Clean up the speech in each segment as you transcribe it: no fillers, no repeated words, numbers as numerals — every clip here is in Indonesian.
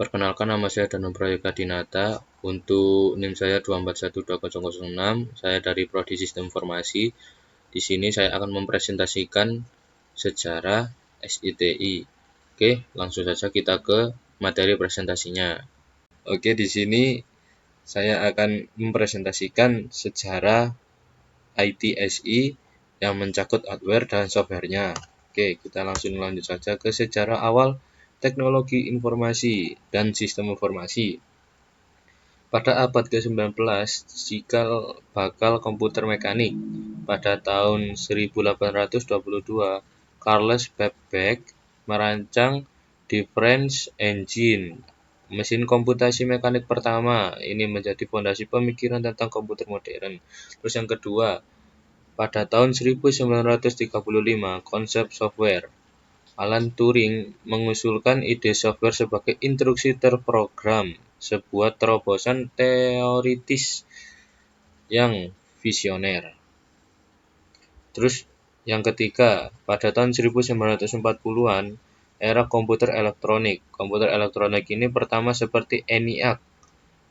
Perkenalkan, nama saya Danang Prayogadinata. Untuk NIM saya 2412006. Saya dari Prodi Sistem Informasi. Di sini saya akan mempresentasikan sejarah SITI. Oke, langsung saja kita ke materi presentasinya. Oke, di sini saya akan mempresentasikan sejarah ITSI yang mencakup hardware dan softwarenya. Oke, kita langsung lanjut saja ke sejarah awal teknologi informasi dan sistem informasi. Pada abad ke-19, cikal bakal komputer mekanik. Pada tahun 1822, Charles Babbage merancang Difference Engine, mesin komputasi mekanik pertama. Ini menjadi fondasi pemikiran tentang komputer modern. Terus yang kedua, pada tahun 1935, konsep software. Alan Turing mengusulkan ide software sebagai instruksi terprogram, sebuah terobosan teoritis yang visioner. Terus yang ketiga, pada tahun 1940-an, era komputer elektronik. Komputer elektronik ini pertama seperti ENIAC.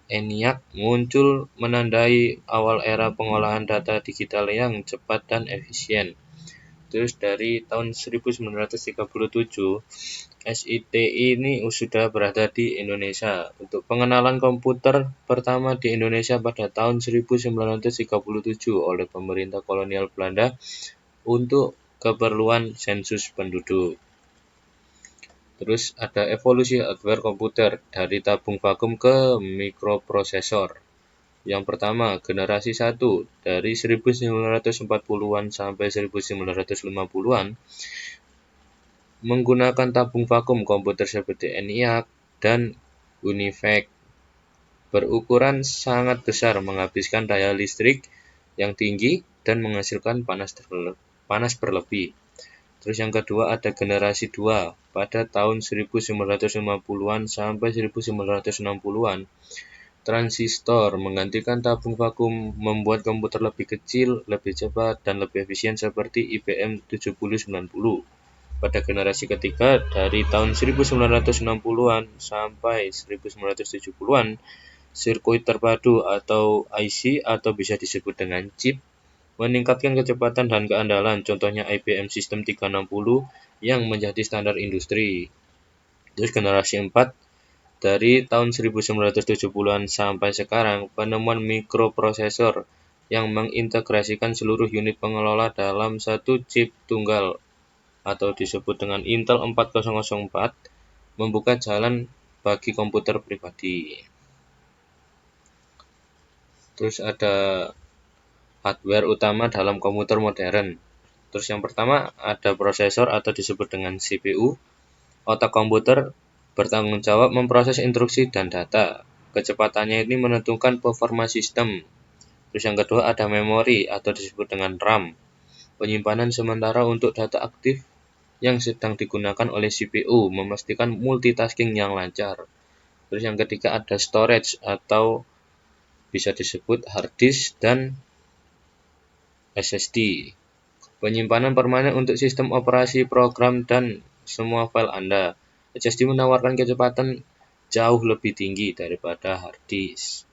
ENIAC muncul menandai awal era pengolahan data digital yang cepat dan efisien. Terus dari tahun 1937, SITI ini sudah berada di Indonesia. Untuk pengenalan komputer pertama di Indonesia pada tahun 1937 oleh pemerintah kolonial Belanda untuk keperluan sensus penduduk. Terus ada evolusi hardware komputer dari tabung vakum ke mikroprosesor. Yang pertama, generasi 1 dari 1940-an sampai 1950-an menggunakan tabung vakum komputer seperti ENIAC dan UNIVAC. Berukuran sangat besar, menghabiskan daya listrik yang tinggi dan menghasilkan panas berlebih. Terus yang kedua ada generasi 2 pada tahun 1950-an sampai 1960-an. Transistor menggantikan tabung vakum, membuat komputer lebih kecil, lebih cepat, dan lebih efisien seperti IBM 7090. Pada generasi ketiga dari tahun 1960-an sampai 1970-an, sirkuit terpadu atau IC atau bisa disebut dengan chip meningkatkan kecepatan dan keandalan, contohnya IBM System 360 yang menjadi standar industri. Terus generasi 4 dari tahun 1970-an sampai sekarang, penemuan mikroprosesor yang mengintegrasikan seluruh unit pengelola dalam satu chip tunggal atau disebut dengan Intel 4004 membuka jalan bagi komputer pribadi. Terus ada hardware utama dalam komputer modern. Terus yang pertama ada prosesor atau disebut dengan CPU. Otak komputer bertanggung jawab memproses instruksi dan data. Kecepatannya ini menentukan performa sistem. Terus yang kedua ada memori atau disebut dengan RAM. Penyimpanan sementara untuk data aktif yang sedang digunakan oleh CPU, memastikan multitasking yang lancar. Terus yang ketiga ada storage atau bisa disebut hard disk dan SSD. Penyimpanan permanen untuk sistem operasi, program, dan semua file Anda. SSD menawarkan kecepatan jauh lebih tinggi daripada hard disk.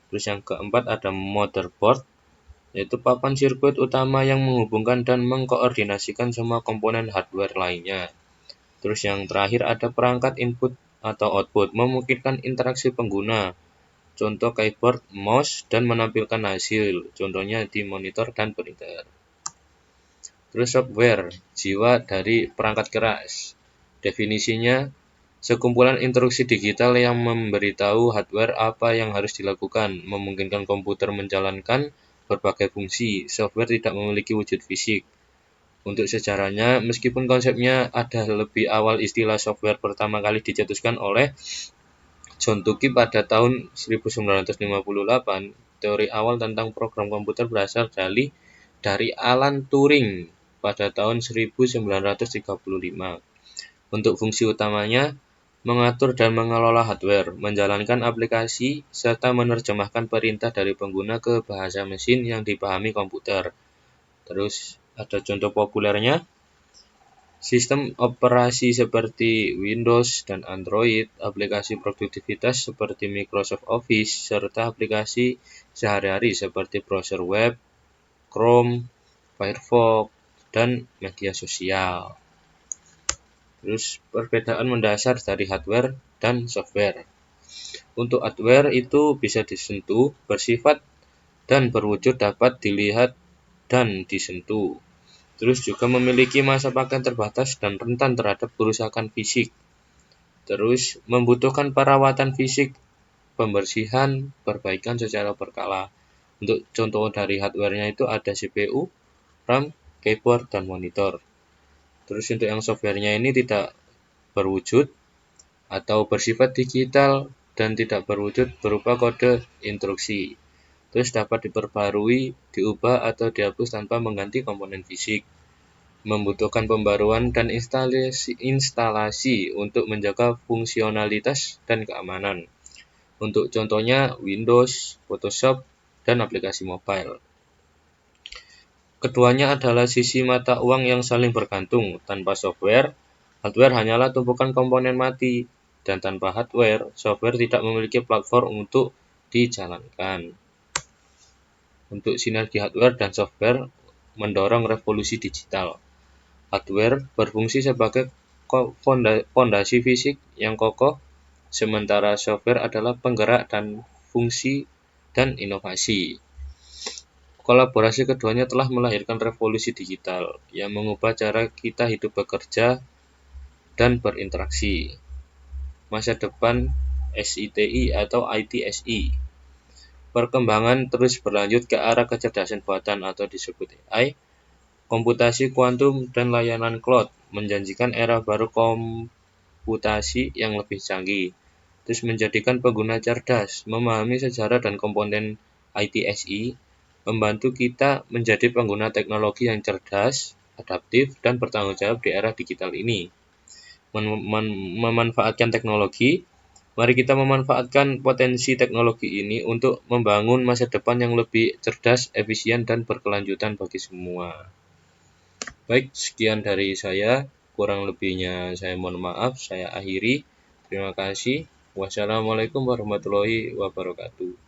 Terus yang keempat ada motherboard, yaitu papan sirkuit utama yang menghubungkan dan mengkoordinasikan semua komponen hardware lainnya. Terus yang terakhir ada perangkat input atau output, memungkinkan interaksi pengguna, contoh keyboard, mouse, dan menampilkan hasil, contohnya di monitor dan printer. Terus software, jiwa dari perangkat keras. Definisinya, sekumpulan instruksi digital yang memberitahu hardware apa yang harus dilakukan, memungkinkan komputer menjalankan berbagai fungsi. Software tidak memiliki wujud fisik. Untuk sejarahnya, meskipun konsepnya ada lebih awal, istilah software pertama kali dicetuskan oleh John Tukey pada tahun 1958. Teori awal tentang program komputer berasal dari Alan Turing pada tahun 1935. Untuk fungsi utamanya, mengatur dan mengelola hardware, menjalankan aplikasi, serta menerjemahkan perintah dari pengguna ke bahasa mesin yang dipahami komputer. Terus ada contoh populernya, Sistem operasi seperti Windows dan Android, aplikasi produktivitas seperti Microsoft Office, serta aplikasi sehari-hari seperti browser web, Chrome, Firefox, dan media sosial. Terus perbedaan mendasar dari hardware dan software. Untuk hardware itu bisa disentuh, bersifat dan berwujud dapat dilihat dan disentuh. Terus juga memiliki masa pakai terbatas dan rentan terhadap kerusakan fisik. Terus membutuhkan perawatan fisik, pembersihan, perbaikan secara berkala. Untuk contoh dari hardware-nya itu ada CPU, RAM, keyboard, dan monitor. Terus untuk yang software-nya ini tidak berwujud atau bersifat digital dan tidak berwujud berupa kode instruksi. Terus dapat diperbarui, diubah, atau dihapus tanpa mengganti komponen fisik. Membutuhkan pembaruan dan instalasi untuk menjaga fungsionalitas dan keamanan. Untuk contohnya Windows, Photoshop, dan aplikasi mobile. Keduanya adalah sisi mata uang yang saling bergantung. Tanpa software, hardware hanyalah tumpukan komponen mati. Dan tanpa hardware, software tidak memiliki platform untuk dijalankan. Untuk sinergi hardware dan software mendorong revolusi digital. Hardware berfungsi sebagai fondasi fisik yang kokoh, sementara software adalah penggerak dan fungsi dan inovasi. Kolaborasi keduanya telah melahirkan revolusi digital yang mengubah cara kita hidup, bekerja, dan berinteraksi. Masa depan SITI atau ITSI. Perkembangan terus berlanjut ke arah kecerdasan buatan atau disebut AI, komputasi kuantum, dan layanan cloud, menjanjikan era baru komputasi yang lebih canggih. Terus menjadikan pengguna cerdas, memahami sejarah dan komponen ITSI, membantu kita menjadi pengguna teknologi yang cerdas, adaptif, dan bertanggung jawab di era digital ini. Memanfaatkan teknologi, mari kita memanfaatkan potensi teknologi ini untuk membangun masa depan yang lebih cerdas, efisien, dan berkelanjutan bagi semua. Baik, sekian dari saya. Kurang lebihnya saya mohon maaf, saya akhiri. Terima kasih. Wassalamualaikum warahmatullahi wabarakatuh.